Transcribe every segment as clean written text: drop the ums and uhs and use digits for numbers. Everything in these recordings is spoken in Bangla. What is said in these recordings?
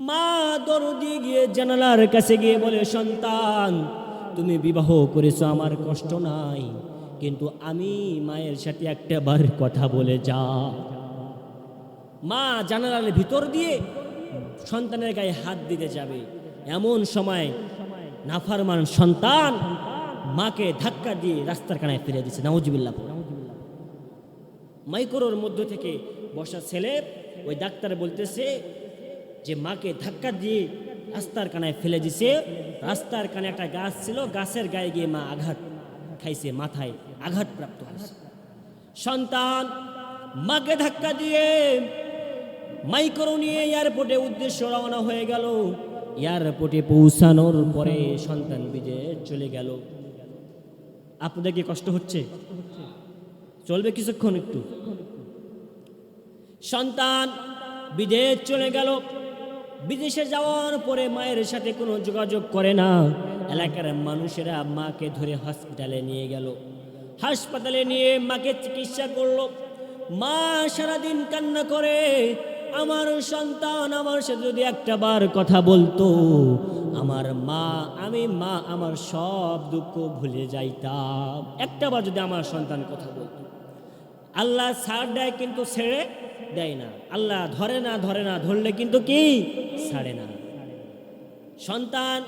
মা দৌড় দিয়ে গিয়ে জানালার কাছে গিয়ে বলে, সন্তান তুমি বিবাহ করেছো, আমার কষ্ট নাই, কিন্তু আমি মায়ের সাথে একটা বার কথা বলে যা। মা জানালার ভিতর দিয়ে সন্তানের গায়ে হাত দিতে যাবে, এমন সময় নাফরমান সন্তান মাকে ধাক্কা দিয়ে রাস্তার কানায় ফিরে দিচ্ছে। নাউজুবিল্লাহ। মাইক্রোর মধ্য থেকে বসা ছেলে ওই ডাক্তার বলতেছে যে মাকে ধাক্কা দিয়ে রাস্তার কানায় ফেলে দিছে। রাস্তার কানে একটা গাছ ছিল, গাছের গায়ে গিয়ে মা আঘাত খাইছে, মাথায় আঘাতপ্রাপ্ত হয়েছে। সন্তান মাকে ধাক্কা দিয়ে মাইক্রো নিয়ে এয়ারপোর্টে উদ্দেশ্য রওনা হয়ে গেল। এয়ারপোর্টে পৌঁছানোর পরে সন্তান বিদেশ চলে গেল। আপনাদের কি কষ্ট হচ্ছে? চলবে কিছুক্ষণ একটু। সন্তান বিদেশ চলে গেল। বিদেশে যাওয়ার পরে মায়ের সাথে কোনো যোগাযোগ করে না। এলাকার মানুষেরা মাকে ধরে হসপিটালে নিয়ে গেল। হাসপাতালে নিয়ে মাকে চিকিৎসা করলো। মা সারাদিন কান্না করে, আমার সন্তান আমার সাথে যদি একটা বার কথা বলতো, আমার মা আমার সব দুঃখ ভুলে যাইতাম। একটা বার যদি আমার সন্তান কথা বলতো। আল্লাহ ছাড় দেয় কিন্তু ছেড়ে দেয় না। আল্লাহ ধরে না ধরলে কিন্তু কি ছাড়ে না। সন্তান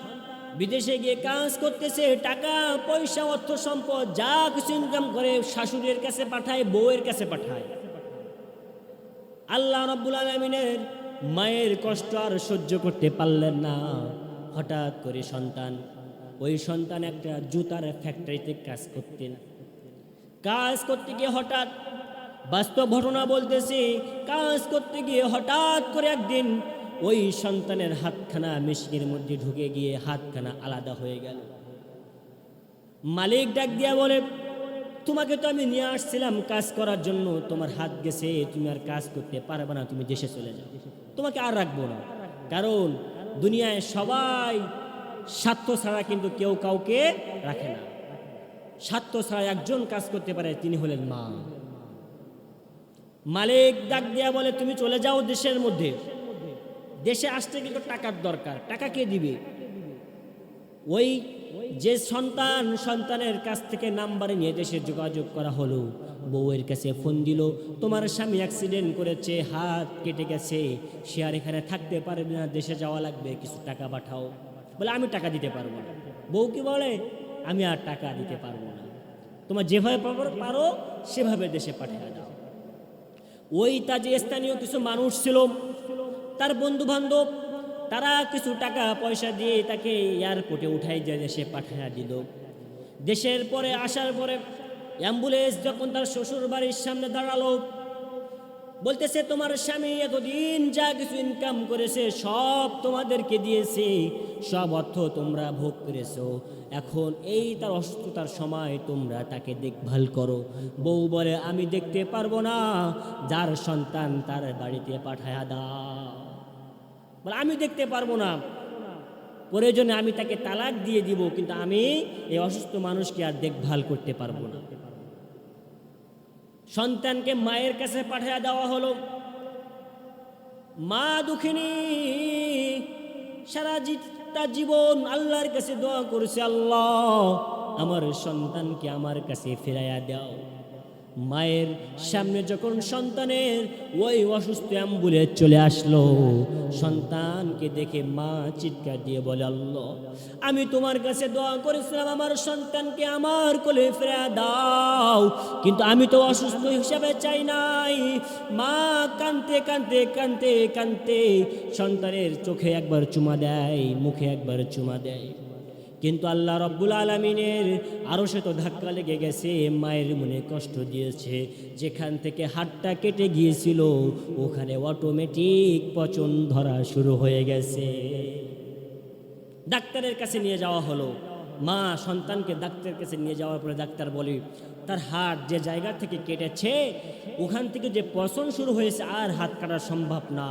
বিদেশে গিয়ে কাজ করতেছে, টাকা পয়সা অর্থ সম্পদ যা কিছু ইনকাম করে শাশুড়ির কাছে পাঠায়, বউয়ের কাছে পাঠায়। আল্লাহ রাব্বুল আলামিনের মায়ের কষ্ট আর সহ্য করতে পারলেন না। হঠাৎ করে ওই সন্তান একটা জুতার ফ্যাক্টরিতে কাজ করতে গিয়ে হঠাৎ, বাস্তব ঘটনা বলতেছি, কাজ করতে গিয়ে হঠাৎ করে একদিন ওই সন্তানের হাতখানা মেশিনের মধ্যে ঢুকে গিয়ে হাতখানা আলাদা হয়ে গেল। মালিক ডাক দিয়া বলে, তোমাকে তো আমি নিয়ে আসছিলাম কাজ করার জন্য, তোমার হাত গেছে, তুমি আর কাজ করতে পারবে না, তুমি দেশে চলে যাও, তোমাকে আর রাখবো না। কারণ দুনিয়ায় সবাই স্বার্থ ছাড়া কিন্তু কেউ কাউকে রাখে না। স্বার্থ ছাড়া একজন কাজ করতে পারে, তিনি হলেন মা। মালিক ডাক দিয়া বলে, তুমি চলে যাও দেশের মধ্যে। দেশে আসতে কিন্তু টাকার দরকার, টাকা কে দিবে? ওই যে সন্তানের কাছ থেকে নাম্বার নিয়ে দেশে যোগাযোগ করা হলো। বউয়ের কাছে ফোন দিল, তোমার স্বামী অ্যাক্সিডেন্ট করেছে, হাত কেটে গেছে, সে আর এখানে থাকতে পারবে না, দেশে যাওয়া লাগবে, কিছু টাকা পাঠাও। বলে, আমি টাকা দিতে পারবো না। বউ কি বলে, আমি আর টাকা দিতে পারবো না, তোমার যেভাবে পারো সেভাবে দেশে পাঠিয়ে দাও। ওই তার যে স্থানীয় কিছু মানুষ ছিল, তার বন্ধু বান্ধব, তারা কিছু টাকা পয়সা দিয়ে তাকে এয়ারপোর্টে উঠাই দিয়ে দেশে পাঠিয়ে দিল। দেশের পরে আসার পরে অ্যাম্বুলেন্স যখন তার শ্বশুর বাড়ির সামনে দাঁড়ালো, বলতেছে, তোমার স্বামী এতদিন যা কিছু ইনকাম করেছে সব তোমাদেরকে দিয়েছে, সব অর্থ তোমরা ভোগ করেছো, এখন এই তার অসুস্থতার সময় তোমরা তাকে দেখভাল করো। বউ বলে, আমি দেখতে পারবো না, যার সন্তান তার বাড়িতে পাঠায়া দাও। বলে, আমি দেখতে পারবো না, প্রয়োজনে আমি তাকে তালাক দিয়ে দিব, কিন্তু আমি এই অসুস্থ মানুষকে আর দেখভাল করতে পারবো না। সন্তানকে মায়ের কাছে পাঠিয়ে দেওয়া হলো। মা দুঃখিনী, সারা জীবন আল্লাহর কাছে দোয়া করেছে, আল্লাহ আমার সন্তানকে আমার কাছে ফিরাইয়া দাও। মায়ের সামনে যখন সন্তানের ওই অসুস্থ অ্যাম্বুলেন্স চলে আসলো, সন্তানকে দেখে মা চিৎকার দিয়ে বলে, আল্লাহ আমি তোমার কাছে দোয়া করেছিলাম আমার সন্তানকে আমার কোলে ফিরিয়ে দাও, কিন্তু আমি তো অসুস্থ হিসাবে চাই নাই। মা কাঁদতে কাঁদতে কাঁদতে কাঁদতে সন্তানের চোখে একবার চুমা দেয়, মুখে একবার চুমা দেয়। কিন্তু আল্লাহ রব্বুল আলামিনের আরশে তো ধাক্কা লেগে গেছে, মায়ের মনে কষ্ট দিয়েছে। যেখান থেকে হাতটা কেটে গিয়েছিল ওখানে অটোমেটিক পচন ধরা শুরু হয়ে গেছে। ডাক্তারের কাছে নিয়ে যাওয়া হলো। মা সন্তানকে ডাক্তারের কাছে নিয়ে যাওয়ার পরে ডাক্তার বলে, তার হাত যে জায়গা থেকে কেটেছে ওখান থেকে যে পচন শুরু হয়েছে, আর হাত কাটা সম্ভব না,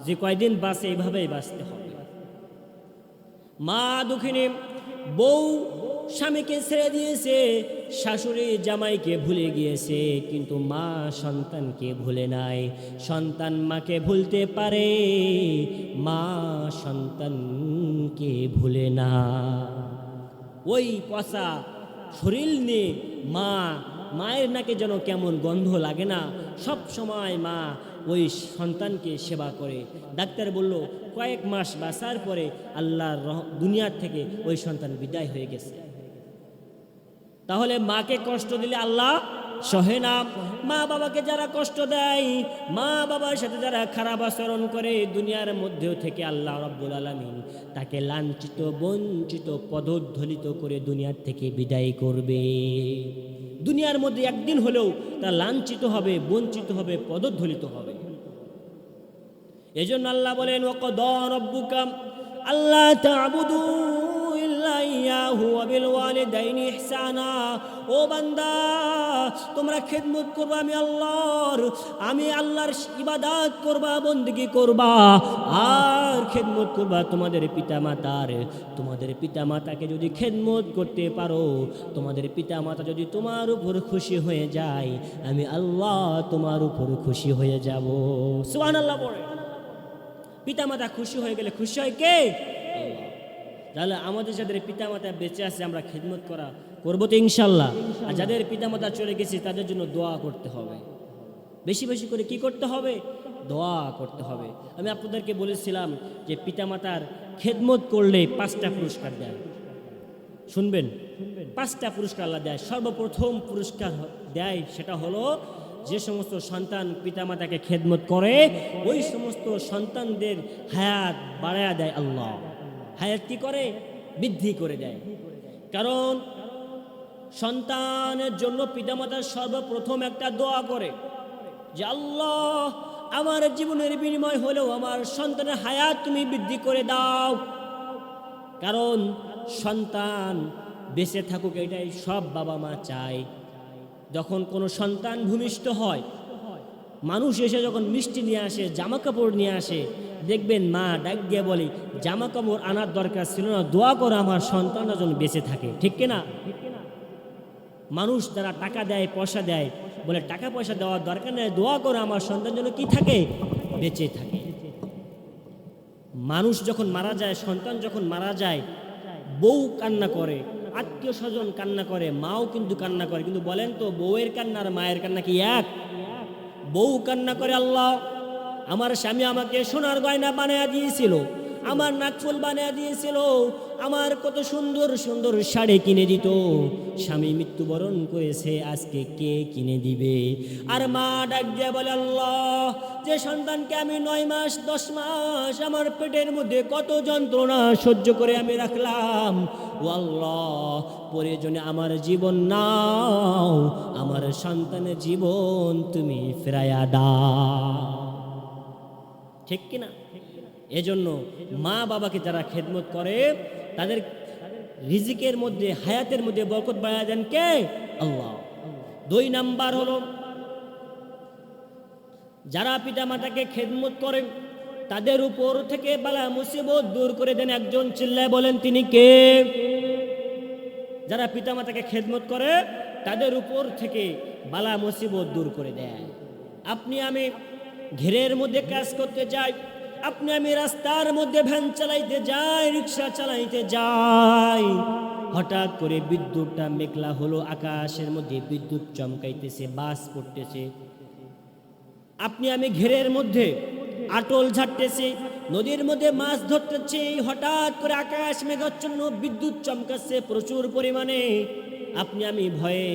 যে কয়দিন বাঁচে এইভাবেই বাঁচতে হবে। মা দুঃখিনী, বউ স্বামীকে ছেড়ে দিয়েছে, শাশুড়ি জামাইকে ভুলে গিয়েছে, কিন্তু মা সন্তানকে ভুলে নাই। সন্তান মাকে ভুলতে পারে, মা সন্তানকে ভুলে না। ওই পচা শরীর নিয়ে মায়ের নাকে যেন কেমন গন্ধ লাগে না, সব সময় মা ওই সন্তানকে সেবা করে। ডাক্তার বলল কয়েক মাস বাঁচার পরে আল্লাহর দুনিয়ার থেকে ওই সন্তান বিদায় হয়ে গেছে। তাহলে মাকে কষ্ট দিলে আল্লাহ সহে না। মা বাবাকে যারা কষ্ট দেয়, মা বাবার সাথে যারা খারাপ আচরণ করে, দুনিয়ার মধ্যেও থেকে আল্লাহ রাব্বুল আলামিন তাকে লাঞ্ছিত, বঞ্চিত, পদধলিত করে দুনিয়ার থেকে বিদায় করবে। দুনিয়ার মধ্যে একদিন হলেও তা লাঞ্ছিত হবে, বঞ্চিত হবে, পদধলিত হবে। এজন্য আল্লাহ বলেন ওয়াকাদা রাব্বুকা আল্লা তা'বুদু ইল্লা ইয়াহু ওয়া বিল ওয়ালিদাইনি ইহসানা। ও বান্দা, তোমরা খেদমত করবা আমি আল্লাহর, আমি আল্লাহর ইবাদত করবা, বندگی করবা, আর খেদমত করবা তোমাদের পিতামাতার। তোমাদের পিতামাতাকে যদি খেদমত করতে পারো, তোমাদের পিতামাতা যদি তোমার উপর খুশি হয়ে যায়, আমি আল্লাহ তোমার উপর খুশি হয়ে যাব। সুবহানাল্লাহ পড়ে। পিতামাতা খুশি হয়ে গেলে খুশি হয় কে? আল্লাহ। তাহলে আমাদের যাদের পিতামাতা বেঁচে আছে আমরা খেদমত করবো তো ইনশাল্লাহ। আর যাদের পিতামাতা চলে গেছে তাদের জন্য দোয়া করতে হবে, বেশি বেশি করে কি করতে হবে? দোয়া করতে হবে। আমি আপনাদেরকে বলেছিলাম যে পিতামাতার খেদমত করলে 5টা পুরস্কার দেয়। শুনবেন, 5টা পুরস্কার আল্লাহ দেয়। সর্বপ্রথম পুরস্কার দেয় সেটা হলো যে সমস্ত সন্তান পিতামাতাকে খেদমত করে ওই সমস্ত সন্তানদের হায়াত বাড়ায়া দেয় আল্লাহ। হায়াত কি করে? বৃদ্ধি করে দেয়। কারণ সন্তানের জন্য পিতামাতা সর্বপ্রথম একটা দোয়া করে যে আল্লাহ আমার জীবনের বিনিময় হলেও আমার সন্তানের হায়াত তুমি বৃদ্ধি করে দাও। কারণ সন্তান বেঁচে থাকুক এটাই সব বাবা মা চায়। যখন কোনো সন্তান ভূমিষ্ঠ হয়, মানুষ এসে যখন মিষ্টি নিয়ে আসে, জামা কাপড় নিয়ে আসে, দেখবেন মা ডাক দিয়ে বলে জামা কাপড় আনার দরকার ছিল না, দোয়া করো আমার সন্তানরা যেন বেঁচে থাকে। ঠিক কিনা? মানুষ যারা টাকা দেয়, পয়সা দেয়, বলে টাকা পয়সা দেওয়ার দরকার নেই, দোয়া করো আমার সন্তান যেন কি থাকে? বেঁচে থাকে। মানুষ যখন মারা যায়, সন্তান যখন মারা যায়, বউ কান্না করে, আত্মীয় স্বজন কান্না করে, মাও কিন্তু কান্না করে। কিন্তু বলেন তো বউয়ের কান্না আর মায়ের কান্না কি এক? বউ কান্না করে আল্লাহ আমার স্বামী আমাকে সোনার গয়না বানিয়ে দিয়েছিল, আমার নাকফুল বানিয়ে দিয়েছিল, আমার কত সুন্দর সুন্দর শাড়ি কিনে দিত, স্বামী মৃত্যুবরণ করেছে, আজকে কে কিনে দিবে? আর মা ডাক দিয়ে বলে আল্লাহ যে সন্তানকে আমি 9 মাস 10 মাস আমার পেটের মধ্যে কত যন্ত্রণা সহ্য করে আমি রাখলাম, ও আল্লাহ প্রয়োজনে আমার জীবন নাও, আমার সন্তানের জীবন তুমি ফিরাইয়া দাও। ঠিক কিনা? এজন্য মা বাবাকে যারা খেদমত করে তাদের রিজিকের মধ্যে, হায়াতের মধ্যে বরকত বাড়ায় দেন কে? আল্লাহ। 2 নাম্বার হলো যারা পিতা মাতাকে খেদমত করে তাদের উপর থেকে বালা মুসিবত দূর করে দেন। একজন চিল্লায় বলেন তিনি কে? যারা পিতা মাতাকে খেদমত করে তাদের উপর থেকে বালা মুসিবত দূর করে দেয়। আপনি আমি ঘেরের মধ্যে কাজ করতে যাই, আপনি আমি রাস্তার মধ্যে ভ্যান চালাইতে যাই, রিক্সা চালাইতে যাই, হঠাৎ করে বিদ্যুৎটা মেঘলা হলো, আকাশের মধ্যে বিদ্যুৎ চমকাইতেছে, বাস পড়তেছে। আপনি আমি ঘেরের মধ্যে আটল ঝাড়তেছি, নদীর মধ্যে মাছ ধরতেছি, হঠাৎ করে আকাশ মেঘাচ্ছন্ন, বিদ্যুৎ চমকাচ্ছে প্রচুর পরিমাণে। আপনি আমি ভয়ে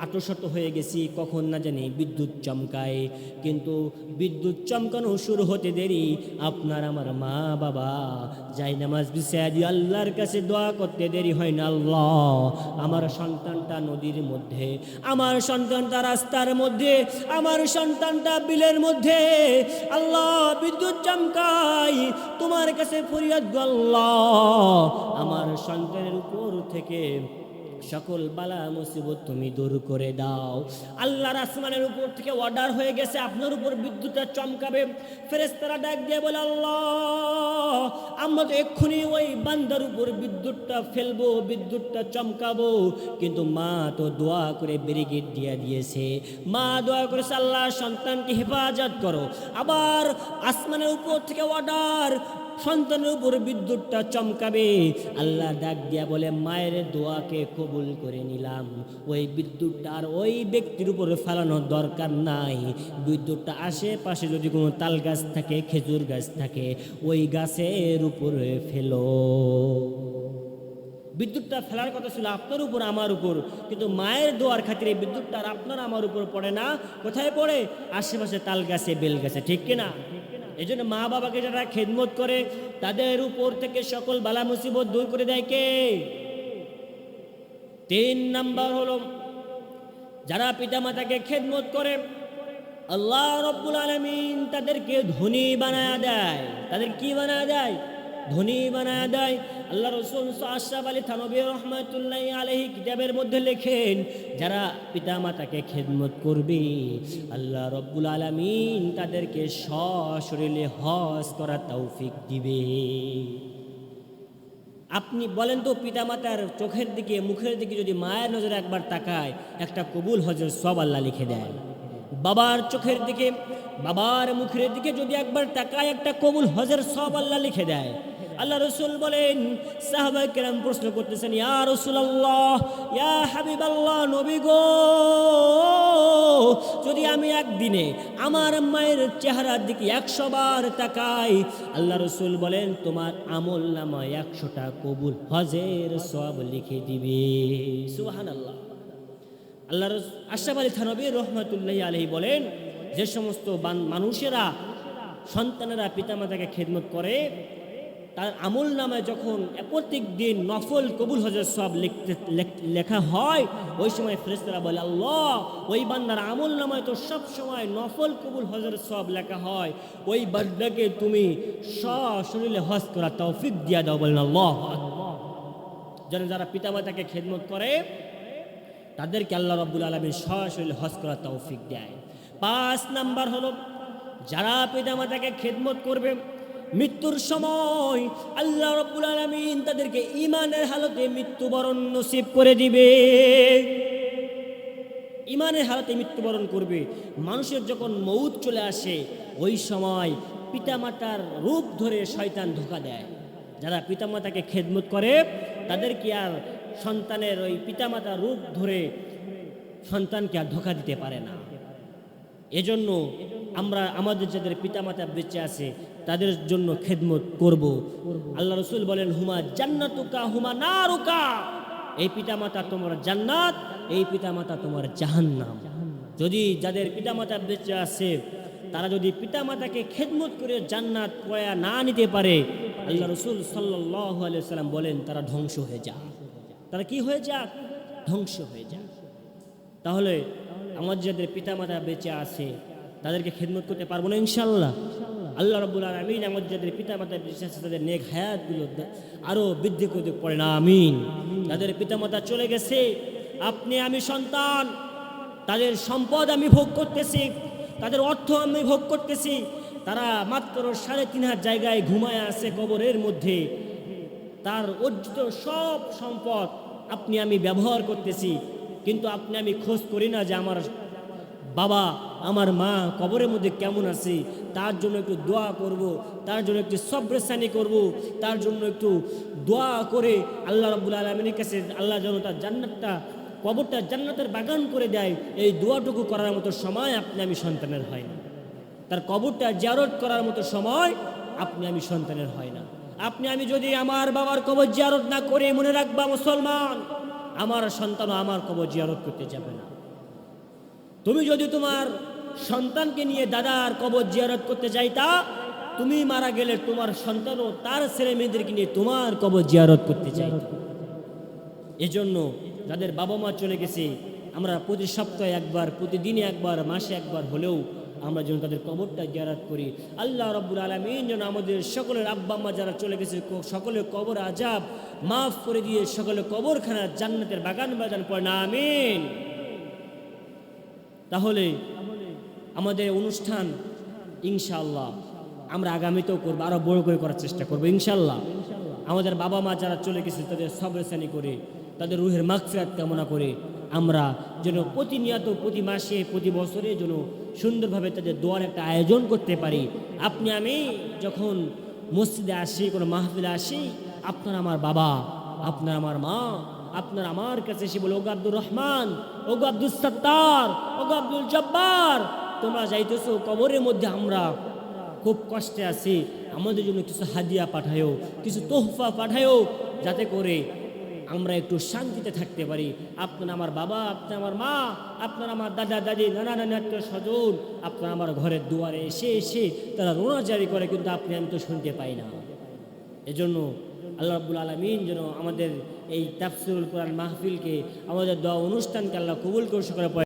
আতশত হয়ে গেছি, কখন না জানি বিদ্যুৎ চমকায়। কিন্তু বিদ্যুৎ চমকানো শুরু হতে দেরি আপনার আমার মা বাবা যাই নামাজ বিছায়া দিয়ে আল্লাহর কাছে দোয়া করতে দেরি হয় না, আল্লাহ আমার সন্তানটা নদীর মধ্যে, আমার সন্তানটা রাস্তার মধ্যে, আমার সন্তানটা বিলের মধ্যে, আল্লাহ বিদ্যুৎ চমকায়, তোমার কাছে ফরিয়াদ গো আল্লাহ আমার সন্তানের উপর থেকে সকল বালা মুসিবত তুমি দূর করে দাও। আল্লাহর আসমানের উপর থেকে অর্ডার হয়ে গেছে আপনার উপর বিদ্যুৎটা চমকাবে। ফেরেশতারা ডাক দিয়ে বলে আল্লাহ আমরা তো এক্ষুনি ওই বান্দার উপর বিদ্যুৎটা ফেলবো, বিদ্যুৎটা চমকাবো, কিন্তু মা তো দোয়া করে ব্যারিকেড দিয়ে দিয়েছে, মা দোয়া করেছে আল্লাহ সন্তানকে হেফাজত করো। আবার আসমানের উপর থেকে অর্ডার, সন্তানের উপর বিদ্যুৎটা চমকাবে, আল্লাহ ডাক দিয়া বলে মায়ের দোয়াকে কবুল করে নিলাম। ওই বিদ্যুৎটা আর ওই ব্যক্তির উপর ফেলানোর দরকার নাই। বিদ্যুৎটা আশেপাশে যদি কোনো তাল গাছ থাকে, খেজুর গাছ থাকে, ওই গাছের উপরে ফেলো। বিদ্যুৎটা ফেলার কথা ছিল আপনার উপর, আমার উপর, কিন্তু মায়ের দোয়ার খাতিরে বিদ্যুৎটা আর আপনার আমার উপর পড়ে না। কোথায় পড়ে? আশেপাশে তাল গাছে, বেল গাছে, ঠিক কিনা? এই জন্য মা বাবাকে যারা খেদমত করে তাদের উপর থেকে সকল বালা মুসিবত দূর করে দেয় কে? 3 নাম্বার হলো যারা পিতামাতাকে খেদমত করে আল্লাহ রাব্বুল আলামিন তাদেরকে ধনী বানায় দেয়। তাদের কি বানায় দেয়? ধনী বানায় দেয়। আল্লাহ রাসূল আশরাফ আলী থানভী রাহমাতুল্লাহি আলাইহি কিতাবের মধ্যে লেখেন, যারা পিতামাতাকে খেদমত করবে আল্লাহ রাব্বুল আলামিন তাদেরকে সশরীরে হজ করার তৌফিক দিবে। আপনি বলেন তো, পিতামাতার চোখের দিকে, মুখের দিকে যদি মায়ের নজরে একবার তাকায়, একটা কবুল হজের সওয়াব আল্লাহ লিখে দেয়। বাবার চোখের দিকে, বাবার মুখের দিকে যদি একবার তাকায়, একটা কবুল হজের সওয়াব আল্লাহ লিখে দেয়। আল্লাহ রাসূল বলেন, সাহাবায়ে কেরাম প্রশ্ন করতেছেন, ইয়া রাসূলুল্লাহ, ইয়া হাবিবাল্লাহ, নবী গো, যদি আমি একদিনে আমার মায়ের চেহারার দিকে 100 বার তাকাই, আল্লাহ রাসূল বলেন তোমার আমলনামায় 100টা কবুল হজের সওয়াব লিখে দিবে। সুবহানাল্লাহ। আল্লাহ আশরাফ আলী থানভী রাহমাতুল্লাহি আলাইহি বলেন, যে সমস্ত মানুষেরা, সন্তানেরা পিতামাতাকে খেদমত করে, তার আমল নামায় যখন প্রত্যেক দিন নফল কবুল হজের সওয়াব লেখা হয়, ওই সময় ফেরেশতারা বলে, আল্লাহ, ওই বান্দার আমল নামায় তো সব সময় নফল কবুল হজের সওয়াব লেখা হয়, ওই বান্দাকে তুমি সশরীরে হজ করা তৌফিক দিয়া দাও। বলেন আল্লাহু আকবার। যারা পিতামাতাকে খেদমত করে তাদেরকে আল্লাহ রাব্বুল আলামিন সশরীরে হজ করা তৌফিক দেয়। 5 নাম্বার হলো যারা পিতামাতাকে খেদমত করবে, মৃত্যুর সময় আল্লাহ রাব্বুল আলামিন তাদেরকে ঈমানের হালতে মৃত্যুবরণ নসিব করে দিবে। ঈমানের হালতে মৃত্যুবরণ করবে। মানুষের যখন মউত চলে আসে, ওই সময় পিতামাতার রূপ ধরে শয়তান ধোঁকা দেয়। যারা পিতামাতাকে খেদমত করে তাদেরকে আর সন্তানের ওই পিতামাতার রূপ ধরে সন্তানকে আর ধোঁকা দিতে পারে না। এজন্য আমরা আমাদের যাদের পিতামাতা বেঁচে আছে তাদের জন্য খেদমত করব। আল্লাহ রাসূল বলেন, হুমা জান্নাতুকা হুমা নারুকা, এই পিতামাতা তোমার জান্নাত, এই পিতামাতা তোমার জাহান্নাম। যদি যাদের পিতামাতা বেঁচে আছে তারা যদি পিতামাতাকে খেদমত করে জান্নাত পয়া না নিতে পারে, আল্লাহ রাসূল সাল্লাল্লাহু আলাইহি ওয়াসাল্লাম বলেন তারা ধ্বংস হয়ে যায়। তারা কি হয়ে যায়? ধ্বংস হয়ে যায়। তাহলে আমাদের যাদের পিতামাতা বেঁচে আছে তাদেরকে খেদমত করতে পারবো না ইনশাআল্লাহ? আল্লাহ রাব্বুল আলামিন আমাদের যাদের পিতামাতা বেঁচে আছে তাদের নেক হায়াতগুলো আরো বৃদ্ধি করতে পারেন, আমিন। যাদের পিতামাতা চলে গেছে, আপনি আমি সন্তান, তাদের সম্পদ আমি ভোগ করতেছি, তাদের অর্থ আমি ভোগ করতেছি, তারা মাত্র 3.5 জায়গায় ঘুমায় আছে কবরের মধ্যে, তার অর্জিত সব সম্পদ আপনি আমি ব্যবহার করতেছি, কিন্তু আপনি আমি খোঁজ করি না যে আমার বাবা, আমার মা কবরের মধ্যে কেমন আছে, তার জন্য একটু দোয়া করব, তার জন্য একটু সবরেসানি করব, তার জন্য একটু দোয়া করে আল্লাহ রাব্বুল আলামিনের কাছে আল্লাহ যেন তার জান্নাতটা, কবরটা জান্নাতের বাগান করে দেয়, এই দোয়াটুকু করার মতো সময় আপনি আমি সন্তানের হয় না। তার কবরটা জিয়ারত করার মতো সময় আপনি আমি সন্তানের হয় না। আপনি আমি যদি আমার বাবার কবর জিয়ারত না করে, মনে রাখবা মুসলমান, আমার সন্তানও আমার কবর জিয়ারত করতে যাবে না। তুমি যদি তোমার সন্তানকে নিয়ে দাদার কবর জিয়ারত করতে যাইতা, তুমি মারা গেলে তোমার সন্তানও তার ছেলে মেয়েদেরকে নিয়ে তোমার কবর জিয়ারত করতে চাইত। এজন্য যাদের বাবা মা চলে গেছে, আমরা প্রতি সপ্তাহে একবার, প্রতিদিনে একবার, মাসে একবার হলেও আমরা যেন তাদের কবরটা জিয়ারত করি। আল্লাহ রাব্বুল আলামিন যেন আমাদের সকলের আব্বা আম্মা যারা চলে গেছে সকলের কবর আযাব মাফ করে দিয়ে সকলের কবরখানা জান্নাতের বাগান বাজান পড়েন, আমিন। তাহলে আমাদের অনুষ্ঠান ইনশাআল্লাহ আমরা আগামীতেও করবো, আরো বড় করে করার চেষ্টা করবো ইনশাআল্লাহ। আমাদের বাবা মা যারা চলে গেছে তাদের সবরেসানি করে, তাদের রুহের মাগফিরাত কামনা করে আমরা যেন প্রতিনিয়ত, প্রতি মাসে, প্রতি বছরে যেন সুন্দরভাবে তাদের দোয়ার একটা আয়োজন করতে পারি। আপনি আমি যখন মসজিদে আসি, কোনো মাহফিলে আসি, আপনার আমার বাবা, আপনার আমার মা, আপনার আমার কাছে এসে বলে, ওগো আব্দুর রহমান, ওগো আব্দুল সত্তার, ওগো আব্দুল জব্বার, তোমরা যাইতেছো কবরের মধ্যে, আমরা খুব কষ্টে আছি, আমাদের জন্য কিছু হাদিয়া পাঠায়ো, কিছু তোহফা পাঠায়ো, যাতে করে আমরা একটু শান্তিতে থাকতে পারি। আপনার আমার বাবা, আপনার আমার মা, আপনার আমার দাদা দাদি, নানা নানি, আত্মীয় স্বজন আপনার আমার ঘরের দুয়ারে এসে এসে তারা রোনাজারি করে, কিন্তু আপনি আমি তো শুনতে পাই না। এজন্য আল্লাহ রাব্বুল আলামিন যেন আমাদের এই তাফসীরুল কোরআন মাহফিলকে, আমাদের দোয়া অনুষ্ঠানকে আল্লাহ কবুল করে